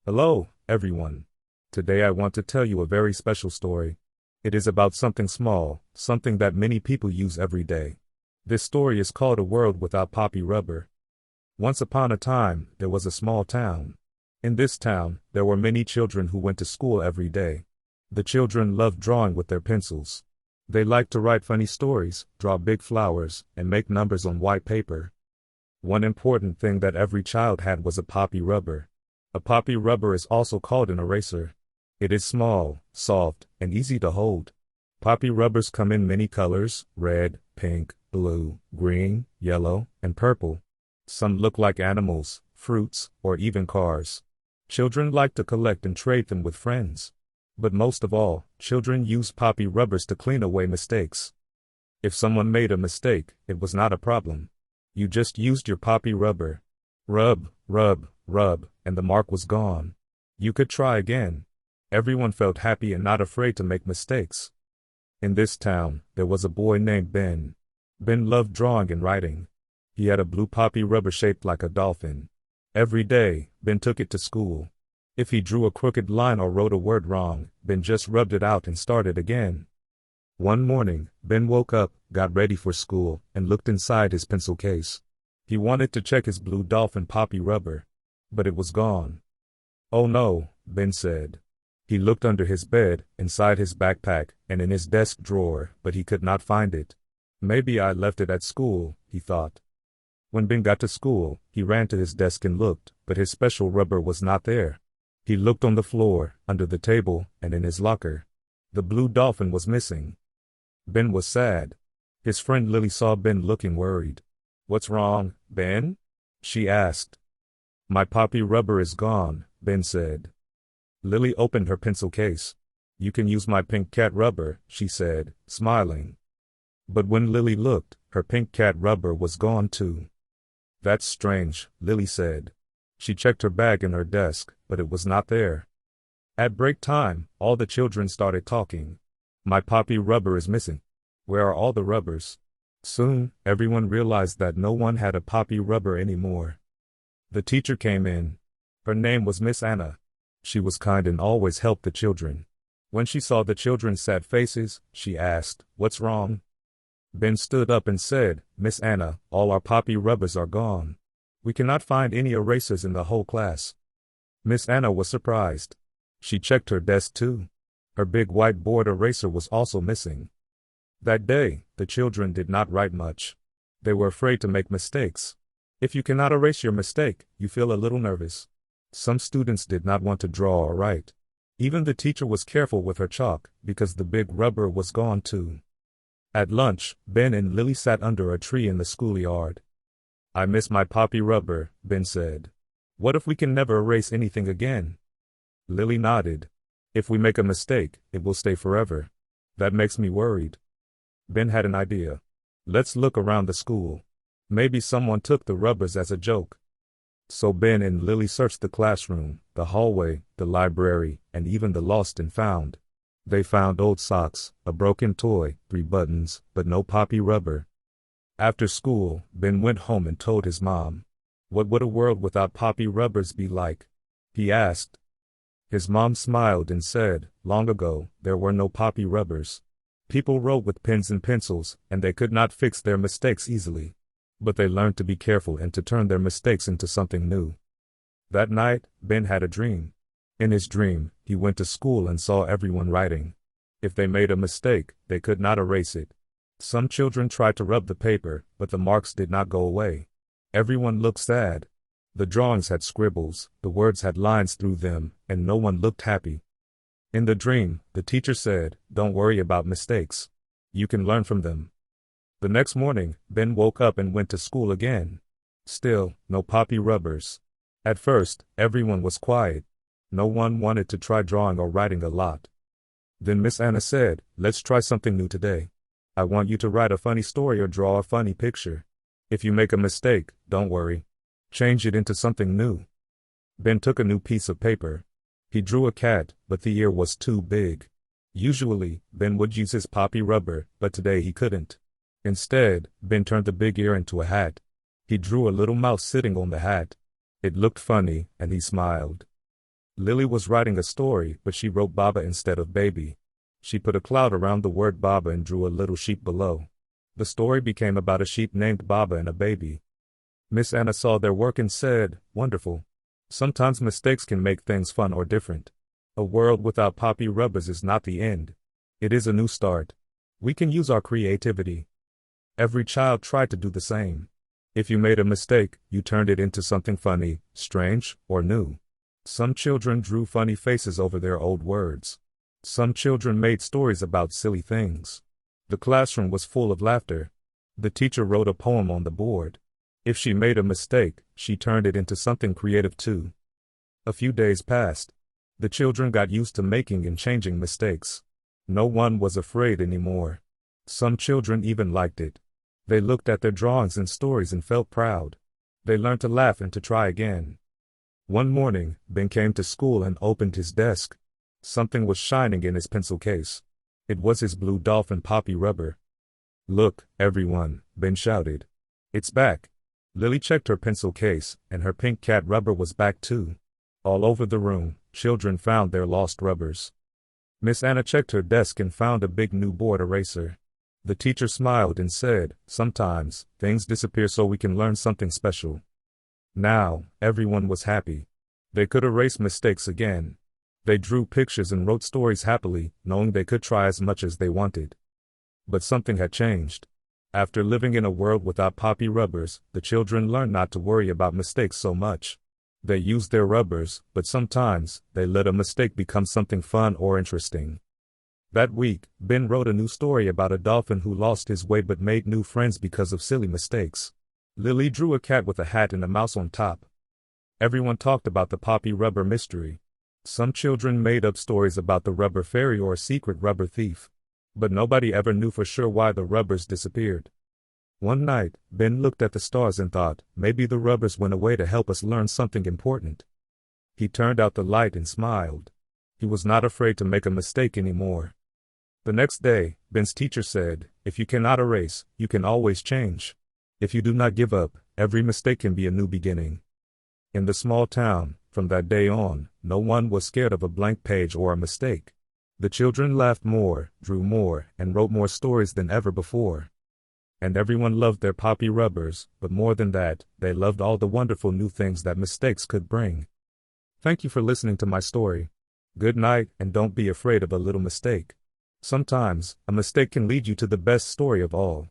Hello, everyone. Today I want to tell you a very special story. It is about something small, something that many people use every day. This story is called A World Without Poppy Rubber. Once upon a time, there was a small town. In this town, there were many children who went to school every day. The children loved drawing with their pencils. They liked to write funny stories, draw big flowers, and make numbers on white paper. One important thing that every child had was a poppy rubber. A poppy rubber is also called an eraser. It is small, soft, and easy to hold. Poppy rubbers come in many colors: red, pink, blue, green, yellow, and purple. Some look like animals, fruits, or even cars. Children like to collect and trade them with friends. But most of all, children use poppy rubbers to clean away mistakes. If someone made a mistake, it was not a problem. You just used your poppy rubber. Rub, rub, rub, and the mark was gone. You could try again. Everyone felt happy and not afraid to make mistakes. In this town, there was a boy named Ben. Ben loved drawing and writing. He had a blue poppy rubber shaped like a dolphin. Every day, Ben took it to school. If he drew a crooked line or wrote a word wrong, Ben just rubbed it out and started again. One morning, Ben woke up, got ready for school, and looked inside his pencil case. He wanted to check his blue dolphin poppy rubber, but it was gone. "Oh no," Ben said. He looked under his bed, inside his backpack, and in his desk drawer, but he could not find it. "Maybe I left it at school," he thought. When Ben got to school, he ran to his desk and looked, but his special rubber was not there. He looked on the floor, under the table, and in his locker. The blue dolphin was missing. Ben was sad. His friend Lily saw Ben looking worried. "What's wrong, Ben?" she asked. "My poppy rubber is gone," Ben said. Lily opened her pencil case. "You can use my pink cat rubber," she said, smiling. But when Lily looked, her pink cat rubber was gone too. "That's strange," Lily said. She checked her bag in her desk, but it was not there. At break time, all the children started talking. "My poppy rubber is missing. Where are all the rubbers?" Soon, everyone realized that no one had a poppy rubber anymore. The teacher came in. Her name was Miss Anna. She was kind and always helped the children. When she saw the children's sad faces, she asked, "What's wrong?" Ben stood up and said, "Miss Anna, all our poppy rubbers are gone. We cannot find any erasers in the whole class." Miss Anna was surprised. She checked her desk too. Her big whiteboard eraser was also missing. That day, the children did not write much. They were afraid to make mistakes. If you cannot erase your mistake, you feel a little nervous. Some students did not want to draw or write. Even the teacher was careful with her chalk, because the big rubber was gone too. At lunch, Ben and Lily sat under a tree in the schoolyard. "I miss my poppy rubber," Ben said. "What if we can never erase anything again?" Lily nodded. "If we make a mistake, it will stay forever. That makes me worried." Ben had an idea. "Let's look around the school. Maybe someone took the rubbers as a joke." So Ben and Lily searched the classroom, the hallway, the library, and even the lost and found. They found old socks, a broken toy, 3 buttons, but no poppy rubber. After school, Ben went home and told his mom. "What would a world without poppy rubbers be like?" he asked. His mom smiled and said, "Long ago, there were no poppy rubbers. People wrote with pens and pencils, and they could not fix their mistakes easily. But they learned to be careful and to turn their mistakes into something new." That night, Ben had a dream. In his dream, he went to school and saw everyone writing. If they made a mistake, they could not erase it. Some children tried to rub the paper, but the marks did not go away. Everyone looked sad. The drawings had scribbles, the words had lines through them, and no one looked happy. In the dream, the teacher said, "Don't worry about mistakes. You can learn from them." The next morning, Ben woke up and went to school again. Still, no poppy rubbers. At first, everyone was quiet. No one wanted to try drawing or writing a lot. Then Miss Anna said, "Let's try something new today. I want you to write a funny story or draw a funny picture. If you make a mistake, don't worry. Change it into something new." Ben took a new piece of paper. He drew a cat, but the ear was too big. Usually, Ben would use his poppy rubber, but today he couldn't. Instead, Ben turned the big ear into a hat. He drew a little mouse sitting on the hat. It looked funny, and he smiled. Lily was writing a story, but she wrote Baba instead of baby. She put a cloud around the word Baba and drew a little sheep below. The story became about a sheep named Baba and a baby. Miss Anna saw their work and said, "Wonderful. Sometimes mistakes can make things fun or different. A world without poppy rubbers is not the end. It is a new start. We can use our creativity." Every child tried to do the same. If you made a mistake, you turned it into something funny, strange, or new. Some children drew funny faces over their old words. Some children made stories about silly things. The classroom was full of laughter. The teacher wrote a poem on the board. If she made a mistake, she turned it into something creative too. A few days passed. The children got used to making and changing mistakes. No one was afraid anymore. Some children even liked it. They looked at their drawings and stories and felt proud. They learned to laugh and to try again. One morning, Ben came to school and opened his desk. Something was shining in his pencil case. It was his blue dolphin poppy rubber. "Look, everyone," Ben shouted. "It's back." Lily checked her pencil case, and her pink cat rubber was back too. All over the room, children found their lost rubbers. Miss Anna checked her desk and found a big new board eraser. The teacher smiled and said, "Sometimes, things disappear so we can learn something special." Now, everyone was happy. They could erase mistakes again. They drew pictures and wrote stories happily, knowing they could try as much as they wanted. But something had changed. After living in a world without poppy rubbers, the children learned not to worry about mistakes so much. They used their rubbers, but sometimes, they let a mistake become something fun or interesting. That week, Ben wrote a new story about a dolphin who lost his way but made new friends because of silly mistakes. Lily drew a cat with a hat and a mouse on top. Everyone talked about the poppy rubber mystery. Some children made up stories about the rubber fairy or a secret rubber thief. But nobody ever knew for sure why the rubbers disappeared. One night, Ben looked at the stars and thought, maybe the rubbers went away to help us learn something important. He turned out the light and smiled. He was not afraid to make a mistake anymore. The next day, Ben's teacher said, "If you cannot erase, you can always change. If you do not give up, every mistake can be a new beginning." In the small town, from that day on, no one was scared of a blank page or a mistake. The children laughed more, drew more, and wrote more stories than ever before. And everyone loved their poppy rubbers, but more than that, they loved all the wonderful new things that mistakes could bring. Thank you for listening to my story. Good night, and don't be afraid of a little mistake. Sometimes, a mistake can lead you to the best story of all.